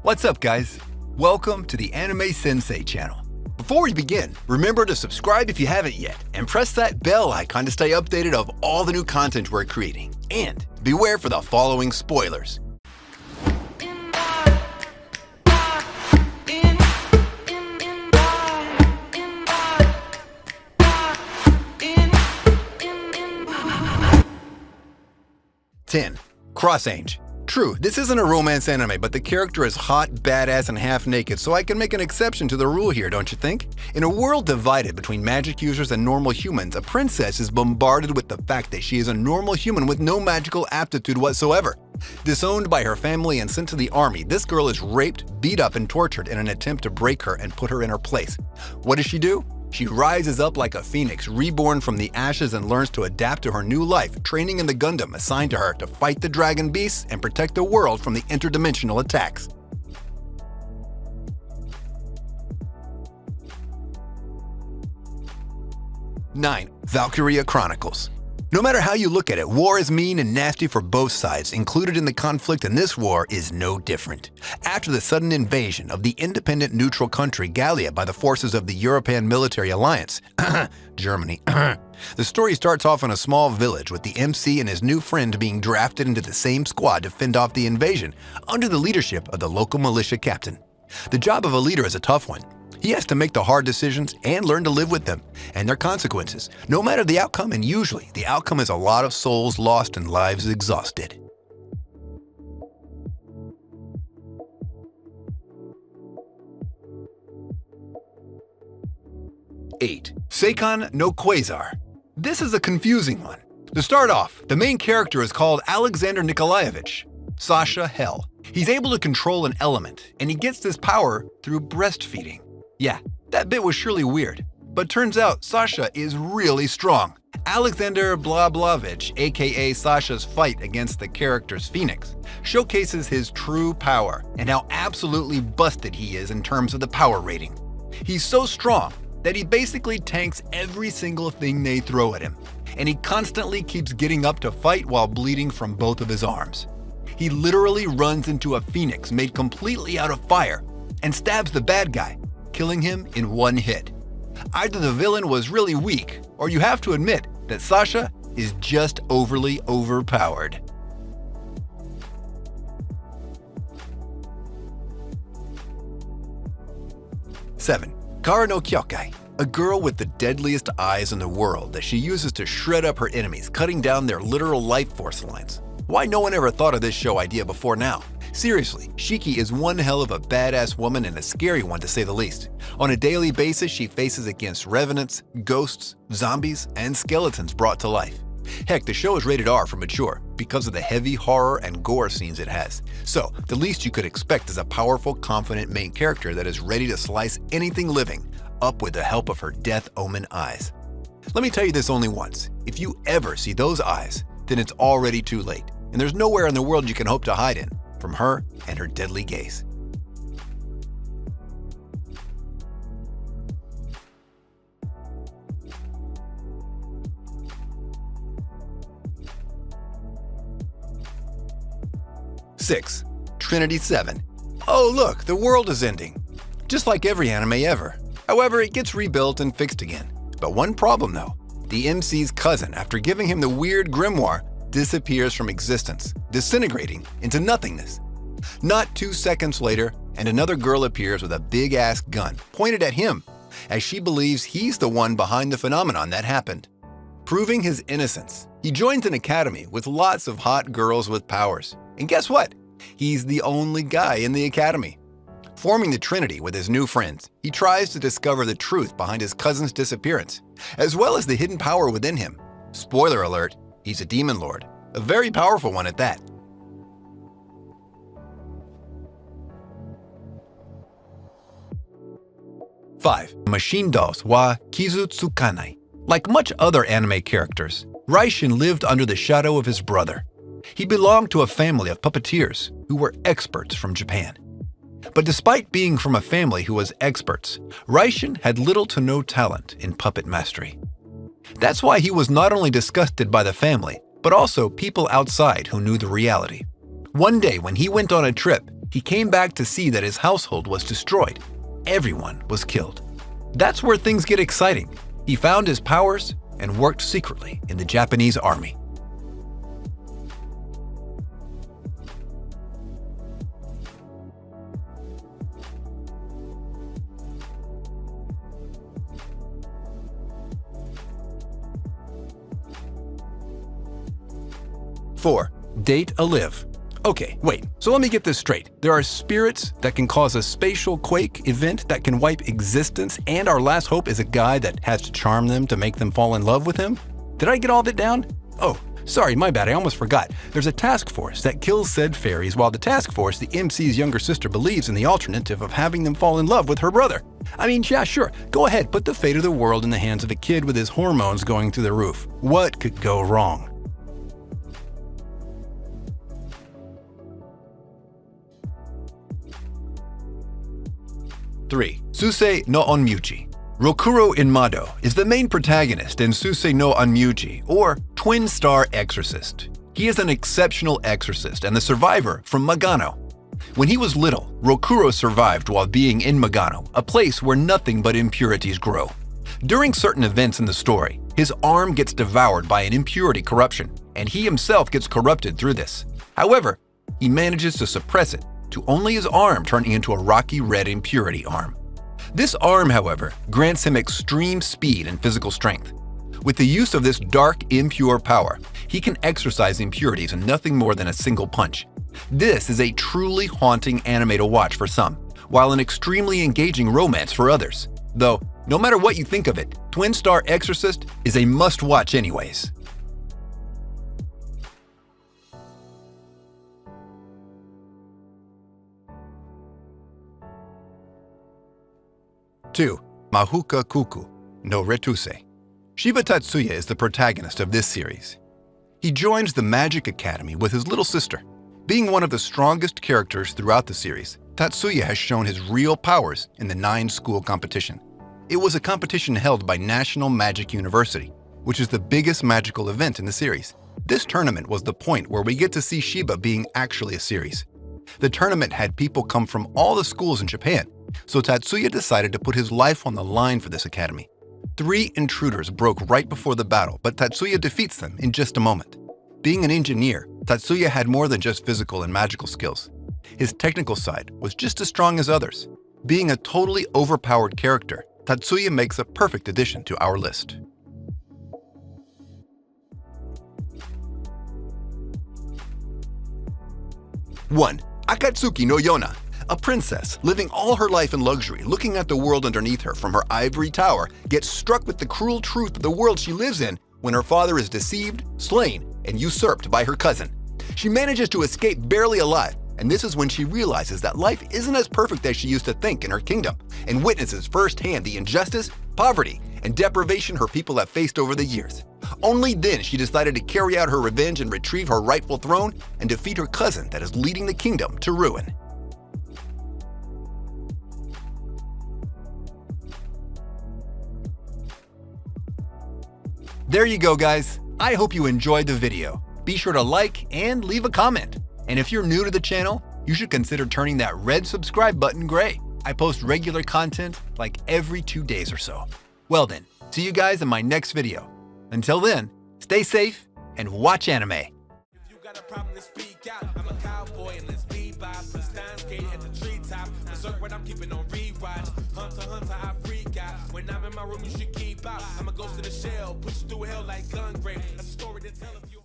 What's up, guys? Welcome to the Anime Sensei channel. Before we begin, remember to subscribe if you haven't yet, and press that bell icon to stay updated of all the new content we're creating. And beware for the following spoilers. Ten. Cross-Ange. True, this isn't a romance anime, but the character is hot, badass, and half-naked, so I can make an exception to the rule here, don't you think? In a world divided between magic users and normal humans, a princess is bombarded with the fact that she is a normal human with no magical aptitude whatsoever. Disowned by her family and sent to the army, this girl is raped, beat up, and tortured in an attempt to break her and put her in her place. What does she do? She rises up like a phoenix, reborn from the ashes, and learns to adapt to her new life, training in the Gundam assigned to her to fight the dragon beasts and protect the world from the interdimensional attacks. Nine. Valkyria Chronicles. No matter how you look at it, war is mean and nasty for both sides. Included in the conflict in this war is no different. After the sudden invasion of the independent neutral country Gallia by the forces of the European Military Alliance, Germany, the story starts off in a small village with the MC and his new friend being drafted into the same squad to fend off the invasion under the leadership of the local militia captain. The job of a leader is a tough one. He has to make the hard decisions and learn to live with them and their consequences, no matter the outcome, and usually the outcome is a lot of souls lost and lives exhausted. Eight. Seikan no Quasar. This is a confusing one. To start off, the main character is called Alexander Nikolaevich, Sasha Hell. He's able to control an element, and he gets this power through breastfeeding. Yeah, that bit was surely weird, but turns out Sasha is really strong. Alexander Blablavich, aka Sasha's fight against the character's Phoenix, showcases his true power and how absolutely busted he is in terms of the power rating. He's so strong that he basically tanks every single thing they throw at him, and he constantly keeps getting up to fight while bleeding from both of his arms. He literally runs into a phoenix made completely out of fire and stabs the bad guy, killing him in one hit. Either the villain was really weak, or you have to admit that Sasha is just overly overpowered. Seven. Kara no Kyokai, a girl with the deadliest eyes in the world that she uses to shred up her enemies, cutting down their literal life force lines. Why no one ever thought of this show idea before now? Seriously, Shiki is one hell of a badass woman and a scary one to say the least. On a daily basis, she faces against revenants, ghosts, zombies, and skeletons brought to life. Heck, the show is rated R for mature because of the heavy horror and gore scenes it has. So, the least you could expect is a powerful, confident main character that is ready to slice anything living up with the help of her death omen eyes. Let me tell you this only once. If you ever see those eyes, then it's already too late, and there's nowhere in the world you can hope to hide in from her and her deadly gaze. Six. Trinity 7. Oh look, the world is ending. Just like every anime ever. However, it gets rebuilt and fixed again. But one problem though. The MC's cousin, after giving him the weird grimoire, disappears from existence, disintegrating into nothingness. Not 2 seconds later, and another girl appears with a big-ass gun pointed at him, as she believes he's the one behind the phenomenon that happened. Proving his innocence, he joins an academy with lots of hot girls with powers. And guess what? He's the only guy in the academy. Forming the Trinity with his new friends, he tries to discover the truth behind his cousin's disappearance, as well as the hidden power within him. Spoiler alert, he's a demon lord, a very powerful one at that. Five. Machine Dolls wa Kizutsukanai. Like much other anime characters, Raishin lived under the shadow of his brother. He belonged to a family of puppeteers who were experts from Japan. But despite being from a family who was experts, Raishin had little to no talent in puppet mastery. That's why he was not only disgusted by the family, but also people outside who knew the reality. One day when he went on a trip, He came back to see that his household was destroyed. Everyone was killed. That's where things get exciting. He found his powers and worked secretly in the Japanese army. Four, date a live. Okay, wait, so let me get this straight. There are spirits that can cause a spatial quake event that can wipe existence, and our last hope is a guy that has to charm them to make them fall in love with him? Did I get all that down? Oh, sorry, my bad, I almost forgot. There's a task force that kills said fairies, while the task force, the MC's younger sister, believes in the alternative of having them fall in love with her brother. I mean, yeah, sure, go ahead, put the fate of the world in the hands of a kid with his hormones going through the roof. What could go wrong? 3. Susei no Onmyuji. Rokuro Inmado is the main protagonist in Susei no Onmyuji, or Twin Star Exorcist. He is an exceptional exorcist and the survivor from Magano. When he was little, Rokuro survived while being in Magano, a place where nothing but impurities grow. During certain events in the story, his arm gets devoured by an impurity corruption, and he himself gets corrupted through this. However, he manages to suppress it, to only his arm turning into a rocky red impurity arm. This arm, however, grants him extreme speed and physical strength. With the use of this dark, impure power, he can exorcise impurities in nothing more than a single punch. This is a truly haunting anime to watch for some, while an extremely engaging romance for others. Though, no matter what you think of it, Twin Star Exorcist is a must-watch anyways. Two, Mahuka Kuku no Retuse. Shiba Tatsuya is the protagonist of this series. He joins the Magic Academy with his little sister. Being one of the strongest characters throughout the series, Tatsuya has shown his real powers in the 9-school competition. It was a competition held by National Magic University, which is the biggest magical event in the series. This tournament was the point where we get to see Shiba being actually a series. The tournament had people come from all the schools in Japan, so Tatsuya decided to put his life on the line for this academy. 3 intruders broke right before the battle, but Tatsuya defeats them in just a moment. Being an engineer, Tatsuya had more than just physical and magical skills. His technical side was just as strong as others. Being a totally overpowered character, Tatsuya makes a perfect addition to our list. 1. Akatsuki no Yona. A princess, living all her life in luxury, looking at the world underneath her from her ivory tower, gets struck with the cruel truth of the world she lives in when her father is deceived, slain, and usurped by her cousin. She manages to escape barely alive, and this is when she realizes that life isn't as perfect as she used to think in her kingdom, and witnesses firsthand the injustice, poverty, and deprivation her people have faced over the years. Only then she decided to carry out her revenge and retrieve her rightful throne and defeat her cousin that is leading the kingdom to ruin. There you go, guys. I hope you enjoyed the video. Be sure to like and leave a comment. And if you're new to the channel, you should consider turning that red subscribe button gray. I post regular content like every 2 days or so. Well then, see you guys in my next video. Until then, stay safe and watch anime. If you got a problem to speak out, I'm a cowboy and let's bebop. The Steins Gate at the treetop. Berserk what I'm keeping on rewatch. Hunter, I freak out. When I'm in my room, you should keep out. I'm a ghost of the shell, push through hell like gun grave. That's a story to tell if you